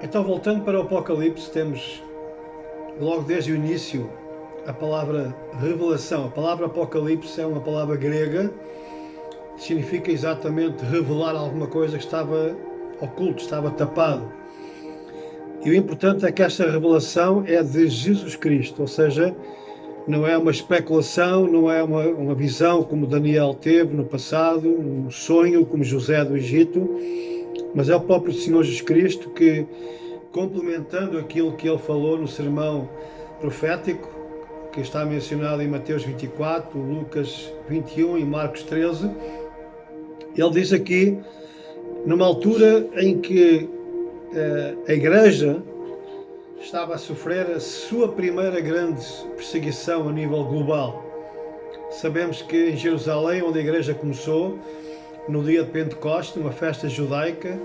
Então, voltando para o Apocalipse, temos logo desde o início a palavra revelação. A palavra Apocalipse é uma palavra grega que significa exatamente revelar alguma coisa que estava oculto, estava tapado. E o importante é que esta revelação é de Jesus Cristo, ou seja, não é uma especulação, não é uma visão como Daniel teve no passado, um sonho como José do Egito, mas é o próprio Senhor Jesus Cristo que, complementando aquilo que ele falou no sermão profético, que está mencionado em Mateus 24, Lucas 21 e Marcos 13, ele diz aqui, numa altura em que a igreja estava a sofrer a sua primeira grande perseguição a nível global. Sabemos que em Jerusalém, onde a igreja começou, no dia de Pentecostes, uma festa judaica,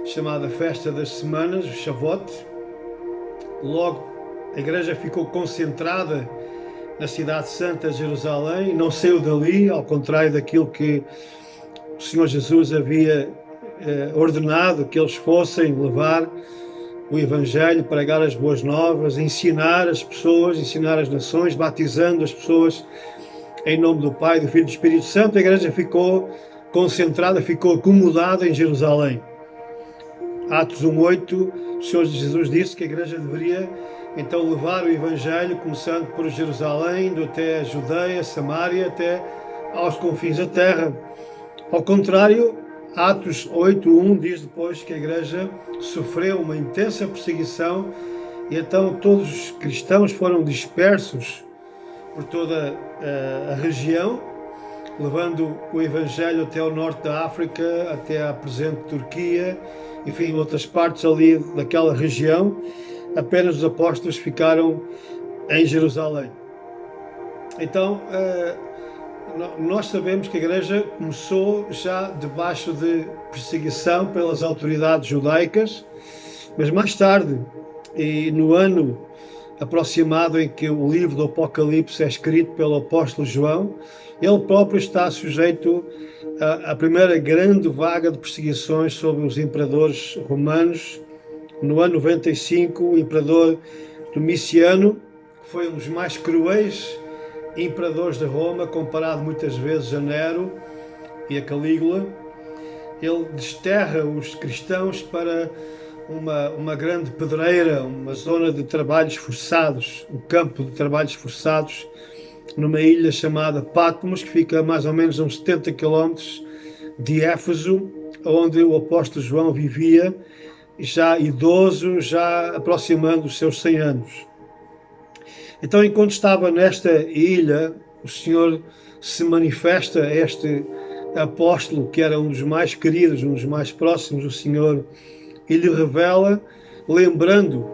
chamada Festa das Semanas, o Shavuot, logo a igreja ficou concentrada na cidade santa de Jerusalém, não saiu dali, ao contrário daquilo que o Senhor Jesus havia ordenado que eles fossem levar o Evangelho, pregar as boas novas, ensinar as pessoas, ensinar as nações, batizando as pessoas em nome do Pai, do Filho e do Espírito Santo. A igreja ficou concentrada, ficou acomodada em Jerusalém. Atos 1:8, o Senhor Jesus disse que a igreja deveria então levar o Evangelho, começando por Jerusalém, indo até a Judeia, Samaria, até aos confins da terra. Ao contrário, Atos 8:1 diz depois que a igreja sofreu uma intensa perseguição e então todos os cristãos foram dispersos por toda a região, levando o Evangelho até o norte da África, até a presente Turquia, enfim, outras partes ali daquela região. Apenas os apóstolos ficaram em Jerusalém. Então, nós sabemos que a igreja começou já debaixo de perseguição pelas autoridades judaicas, mas mais tarde, e no ano aproximado em que o livro do Apocalipse é escrito pelo apóstolo João, ele próprio está sujeito à primeira grande vaga de perseguições sobre os imperadores romanos. No ano 95, o imperador Domiciano foi um dos mais cruéis imperadores de Roma, comparado muitas vezes a Nero e a Calígula. Ele desterra os cristãos para uma grande pedreira, uma zona de trabalhos forçados, um campo de trabalhos forçados, numa ilha chamada Patmos, que fica mais ou menos a uns 70 km de Éfeso, onde o apóstolo João vivia, já idoso, já aproximando os seus 100 anos. Então, enquanto estava nesta ilha, o Senhor se manifesta a este apóstolo, que era um dos mais queridos, um dos mais próximos do Senhor, e lhe revela, lembrando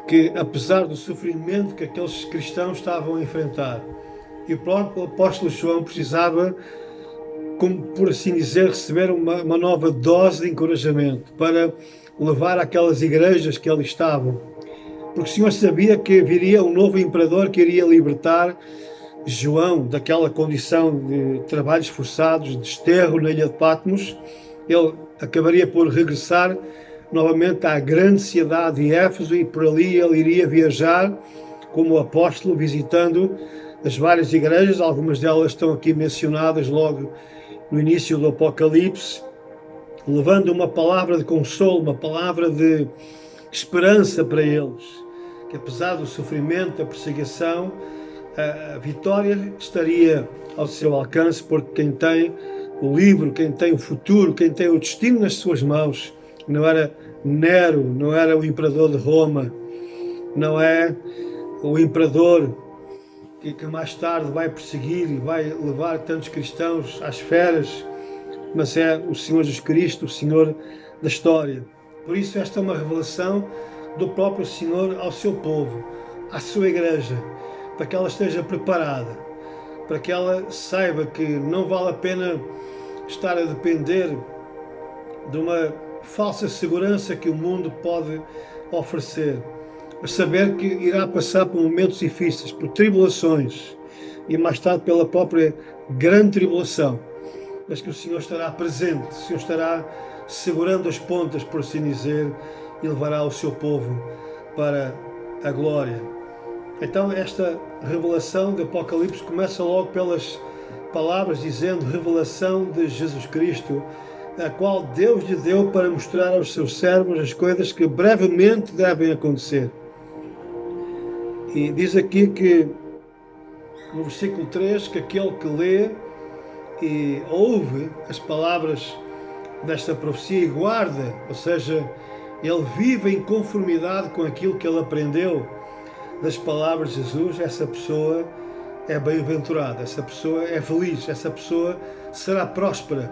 que, apesar do sofrimento que aqueles cristãos estavam a enfrentar, e o próprio apóstolo João precisava, como por assim dizer, receber uma nova dose de encorajamento para levar àquelas igrejas que ali estavam, porque o Senhor sabia que viria um novo imperador que iria libertar João daquela condição de trabalhos forçados, de desterro na ilha de Patmos. Ele acabaria por regressar novamente à grande cidade de Éfeso e por ali ele iria viajar como apóstolo, visitando as várias igrejas. Algumas delas estão aqui mencionadas logo no início do Apocalipse, levando uma palavra de consolo, uma palavra de esperança para eles, que apesar do sofrimento, da perseguição, a vitória estaria ao seu alcance, porque quem tem o livro, quem tem o futuro, quem tem o destino nas suas mãos, não era Nero, não era o imperador de Roma, não é o imperador que mais tarde vai perseguir e vai levar tantos cristãos às feras, mas é o Senhor Jesus Cristo, o Senhor da história. Por isso esta é uma revelação do próprio Senhor ao seu povo, à sua igreja, para que ela esteja preparada, para que ela saiba que não vale a pena estar a depender de uma falsa segurança que o mundo pode oferecer, mas saber que irá passar por momentos difíceis, por tribulações, e mais tarde pela própria grande tribulação, mas que o Senhor estará presente, o Senhor estará segurando as pontas, por assim dizer, e levará o seu povo para a glória. Então esta revelação de Apocalipse começa logo pelas palavras dizendo revelação de Jesus Cristo, a qual Deus lhe deu para mostrar aos seus servos as coisas que brevemente devem acontecer. E diz aqui que, no versículo 3, que aquele que lê e ouve as palavras desta profecia e guarda, ou seja, ele vive em conformidade com aquilo que ele aprendeu das palavras de Jesus, essa pessoa é bem-aventurada, essa pessoa é feliz, essa pessoa será próspera,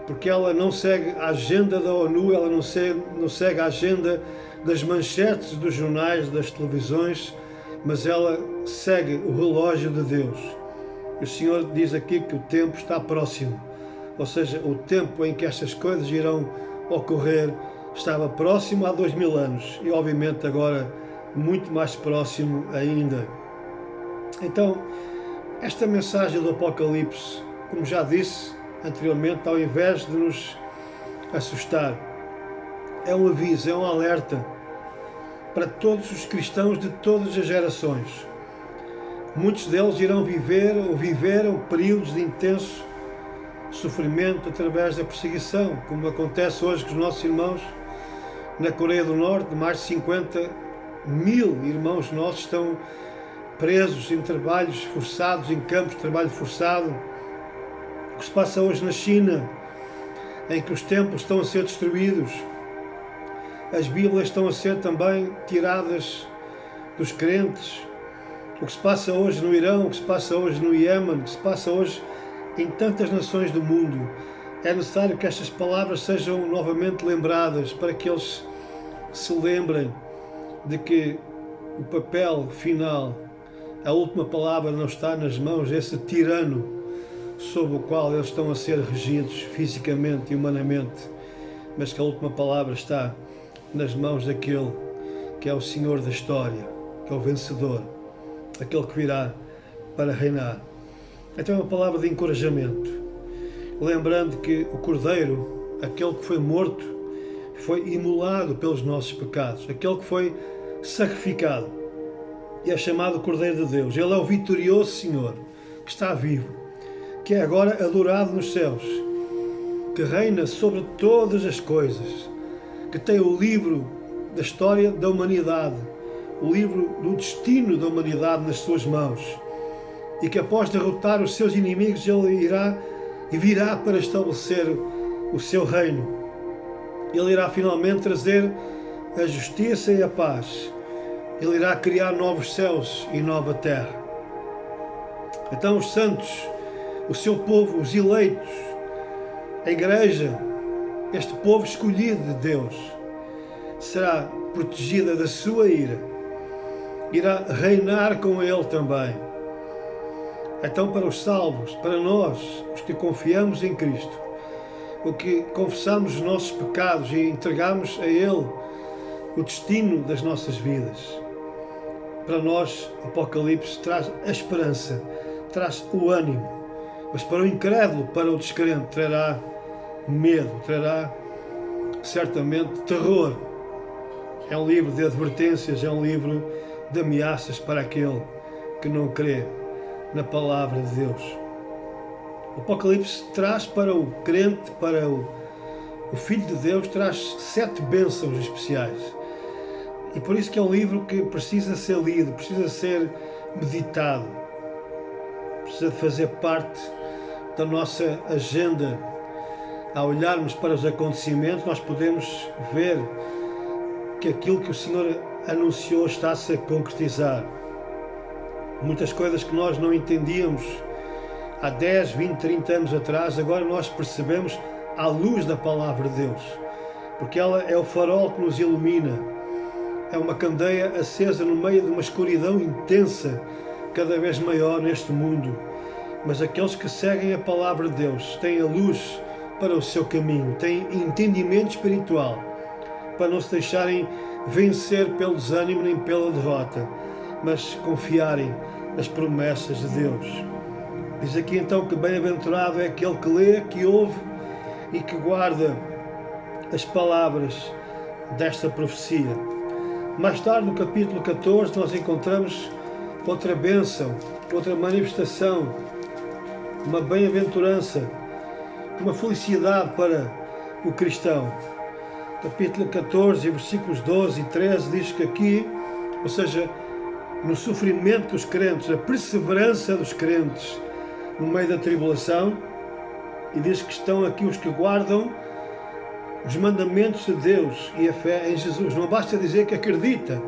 porque ela não segue a agenda da ONU, ela não segue a agenda das manchetes dos jornais, das televisões, mas ela segue o relógio de Deus. E o Senhor diz aqui que o tempo está próximo, ou seja, o tempo em que estas coisas irão ocorrer estava próximo há 2000 anos e obviamente agora muito mais próximo ainda. Então, esta mensagem do Apocalipse, como já disse anteriormente, ao invés de nos assustar, é um aviso, é um alerta para todos os cristãos de todas as gerações. Muitos deles irão viver ou viveram períodos de intenso sofrimento através da perseguição, como acontece hoje com os nossos irmãos na Coreia do Norte. Mais de 50 mil irmãos nossos estão presos em trabalhos forçados, em campos de trabalho forçado. O que se passa hoje na China, em que os templos estão a ser destruídos, as Bíblias estão a ser também tiradas dos crentes. O que se passa hoje no Irão, o que se passa hoje no Iêmen, o que se passa hoje em tantas nações do mundo. É necessário que estas palavras sejam novamente lembradas, para que eles se lembrem de que o papel final, a última palavra, não está nas mãos desse tirano sob o qual eles estão a ser regidos fisicamente e humanamente, mas que a última palavra está nas mãos daquele que é o Senhor da história, que é o vencedor, aquele que virá para reinar. Então é uma palavra de encorajamento, lembrando que o Cordeiro, aquele que foi morto, foi imolado pelos nossos pecados, aquele que foi sacrificado e é chamado Cordeiro de Deus. Ele é o vitorioso Senhor, que está vivo, que é agora adorado nos céus, que reina sobre todas as coisas, que tem o livro da história da humanidade, o livro do destino da humanidade nas suas mãos, e que após derrotar os seus inimigos ele irá e virá para estabelecer o seu reino. Ele irá finalmente trazer a justiça e a paz. Ele irá criar novos céus e nova terra. Então os santos, o seu povo, os eleitos, a igreja, este povo escolhido de Deus, será protegida da sua ira, irá reinar com ele também. Então, para os salvos, para nós, os que confiamos em Cristo, o que confessamos os nossos pecados e entregamos a Ele o destino das nossas vidas, para nós, Apocalipse traz a esperança, traz o ânimo, mas para o incrédulo, para o descrente, trará medo, trará certamente terror. É um livro de advertências, é um livro de ameaças para aquele que não crê na palavra de Deus. O Apocalipse traz para o crente, para o Filho de Deus, traz 7 bênçãos especiais. E por isso que é um livro que precisa ser lido, precisa ser meditado, precisa fazer parte da nossa agenda. Ao olharmos para os acontecimentos, nós podemos ver que aquilo que o Senhor anunciou está-se a concretizar. Muitas coisas que nós não entendíamos há 10, 20, 30 anos atrás, agora nós percebemos à luz da palavra de Deus, porque ela é o farol que nos ilumina, é uma candeia acesa no meio de uma escuridão intensa, cada vez maior neste mundo. Mas aqueles que seguem a palavra de Deus têm a luz para o seu caminho, têm entendimento espiritual, para não se deixarem vencer pelo desânimo nem pela derrota, mas confiarem nas promessas de Deus. Diz aqui então que bem-aventurado é aquele que lê, que ouve e que guarda as palavras desta profecia. Mais tarde, no capítulo 14, nós encontramos outra bênção, outra manifestação, uma bem-aventurança, uma felicidade para o cristão. Capítulo 14, versículos 12 e 13, diz que aqui, ou seja, no sofrimento dos crentes, a perseverança dos crentes no meio da tribulação, e diz que estão aqui os que guardam os mandamentos de Deus e a fé em Jesus. Não basta dizer que acredita,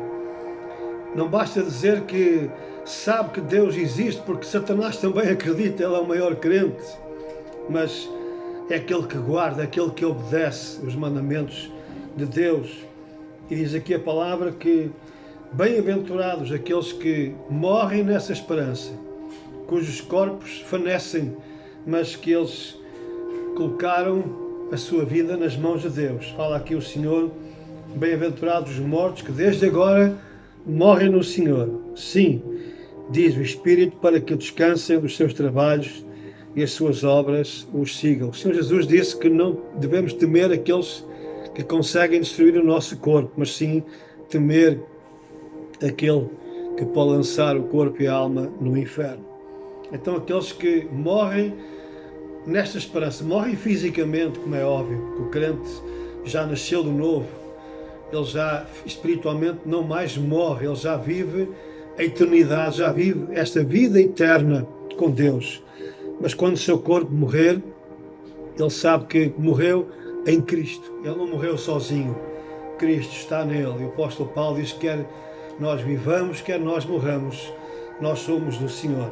não basta dizer que sabe que Deus existe, porque Satanás também acredita, ele é o maior crente, mas é aquele que guarda, aquele que obedece os mandamentos de Deus. E diz aqui a palavra que bem-aventurados aqueles que morrem nessa esperança, cujos corpos fenecem, mas que eles colocaram a sua vida nas mãos de Deus. Fala aqui o Senhor, bem-aventurados os mortos que desde agora morrem no Senhor. Sim, diz o Espírito, para que descansem dos seus trabalhos e as suas obras os sigam. O Senhor Jesus disse que não devemos temer aqueles que conseguem destruir o nosso corpo, mas sim temer aquele que pode lançar o corpo e a alma no inferno. Então aqueles que morrem nesta esperança, morrem fisicamente, como é óbvio, que o crente já nasceu de novo, ele já espiritualmente não mais morre, ele já vive a eternidade, já vive esta vida eterna com Deus. Mas quando o seu corpo morrer, ele sabe que morreu em Cristo, ele não morreu sozinho, Cristo está nele. E o apóstolo Paulo diz que quer nós vivamos, quer nós morramos, nós somos do Senhor.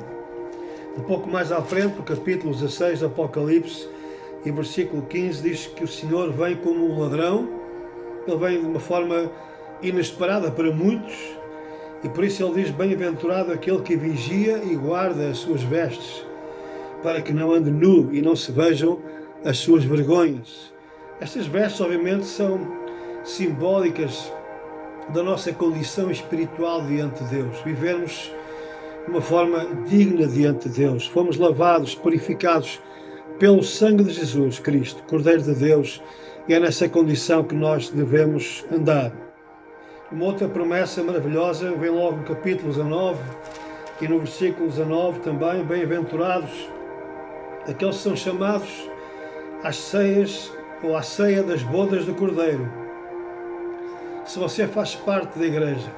Um pouco mais à frente, no capítulo 16 do Apocalipse, e versículo 15, diz que o Senhor vem como um ladrão. Ele vem de uma forma inesperada para muitos, e por isso ele diz: bem-aventurado aquele que vigia e guarda as suas vestes, para que não ande nu e não se vejam as suas vergonhas. Estas vestes, obviamente, são simbólicas da nossa condição espiritual diante de Deus. Vivermos de uma forma digna diante de Deus. Fomos lavados, purificados pelo sangue de Jesus Cristo, Cordeiro de Deus, e é nessa condição que nós devemos andar. Uma outra promessa maravilhosa vem logo no capítulo 19 e no versículo 19 também: bem-aventurados aqueles que são chamados às ceias ou à ceia das bodas do Cordeiro. Se você faz parte da igreja,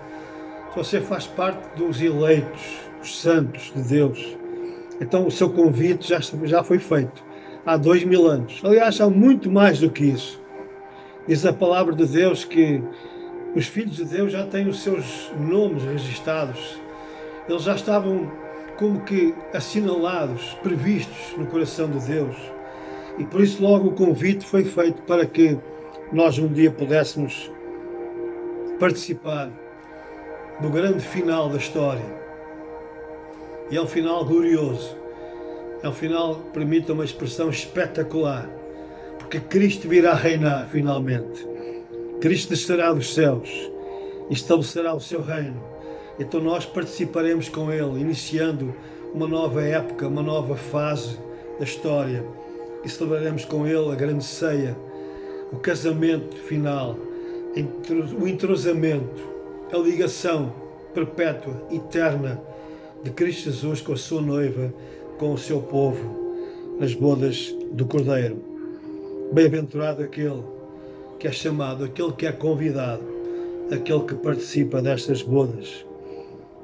se você faz parte dos eleitos, os santos de Deus, então o seu convite já foi feito há 2000 anos. Aliás, há muito mais do que isso. Diz a palavra de Deus que os filhos de Deus já têm os seus nomes registados. Eles já estavam como que assinalados, previstos no coração de Deus. E por isso logo o convite foi feito para que nós um dia pudéssemos participar do grande final da história. E é um final glorioso, é um final, permita uma expressão, espetacular, porque Cristo virá reinar finalmente. Cristo descerá dos céus e estabelecerá o seu reino. Então nós participaremos com Ele, iniciando uma nova época, uma nova fase da história, e celebraremos com Ele a grande ceia, o casamento final, o entrosamento, a ligação perpétua, eterna de Cristo Jesus com a sua noiva, com o seu povo, nas bodas do Cordeiro. Bem-aventurado aquele que é chamado, aquele que é convidado, aquele que participa destas bodas.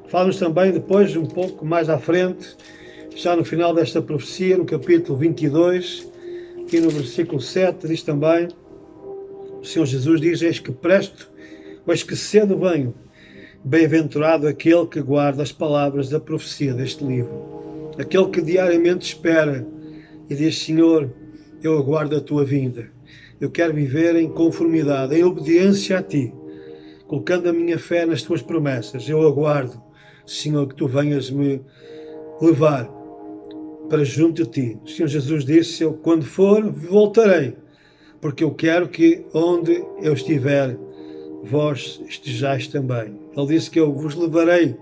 Fala-nos também depois, um pouco mais à frente, já no final desta profecia, no capítulo 22 e no versículo 7, diz também, o Senhor Jesus diz: eis que presto, eis que cedo venho. Bem-aventurado aquele que guarda as palavras da profecia deste livro, aquele que diariamente espera e diz: Senhor, eu aguardo a tua vinda, eu quero viver em conformidade, em obediência a ti, colocando a minha fé nas tuas promessas. Eu aguardo, Senhor, que tu venhas me levar para junto de ti. O Senhor Jesus disse: eu quando for, voltarei, porque eu quero que onde eu estiver, vós estejais também. Ele disse que eu vos levarei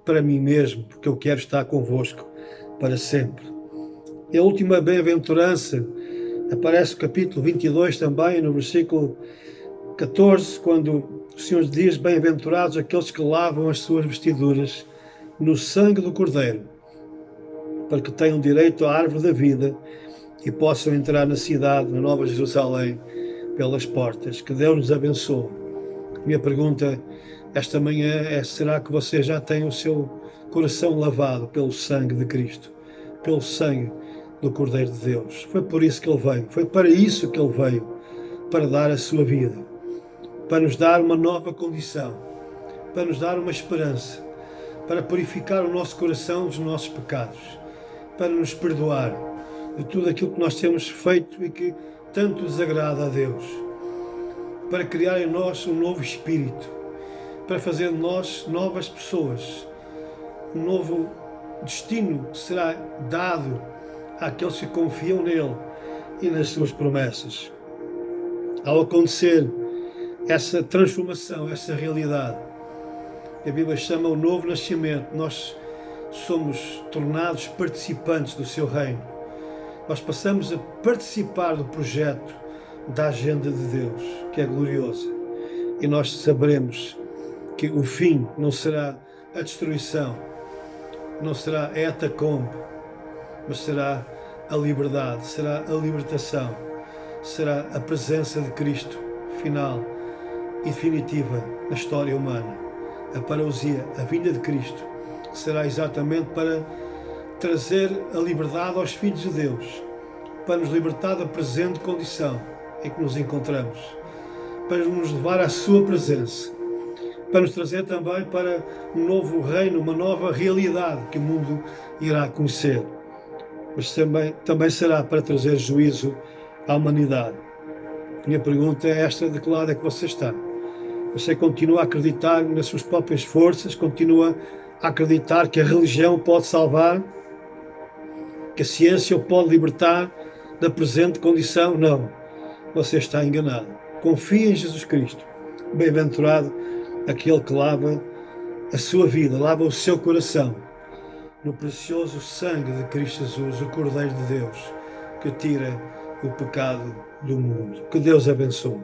para mim mesmo, porque eu quero estar convosco para sempre. E a última bem-aventurança Aparece o capítulo 22 também, no versículo 14, quando o Senhor diz: bem-aventurados aqueles que lavam as suas vestiduras no sangue do Cordeiro, para que tenham direito à árvore da vida e possam entrar na cidade, na Nova Jerusalém, pelas portas. Que Deus nos abençoe. Minha pergunta esta manhã é: será que você já tem o seu coração lavado pelo sangue de Cristo, pelo sangue do Cordeiro de Deus? Foi por isso que Ele veio, foi para isso que Ele veio, para dar a sua vida, para nos dar uma nova condição, para nos dar uma esperança, para purificar o nosso coração dos nossos pecados, para nos perdoar de tudo aquilo que nós temos feito e que tanto desagrada a Deus, para criar em nós um novo espírito, para fazer de nós novas pessoas, um novo destino que será dado àqueles que confiam nele e nas suas promessas. Ao acontecer essa transformação, essa realidade, a Bíblia chama o novo nascimento, nós somos tornados participantes do seu reino. Nós passamos a participar do projeto, da agenda de Deus, que é gloriosa. E nós saberemos que o fim não será a destruição, não será a hecatombe, mas será a liberdade, será a libertação, será a presença de Cristo final e definitiva na história humana. A parousia, a vinda de Cristo, será exatamente para trazer a liberdade aos filhos de Deus, para nos libertar da presente condição em que nos encontramos, para nos levar à sua presença, para nos trazer também para um novo reino, uma nova realidade que o mundo irá conhecer. Mas também será para trazer juízo à humanidade. Minha pergunta é esta: de que lado é que você está? Você continua a acreditar nas suas próprias forças, continua a acreditar que a religião pode salvar, que a ciência o pode libertar da presente condição? Não, você está enganado. Confie em Jesus Cristo. Bem-aventurado aquele que lava a sua vida, lava o seu coração no precioso sangue de Cristo Jesus, o Cordeiro de Deus, que tira o pecado do mundo. Que Deus abençoe.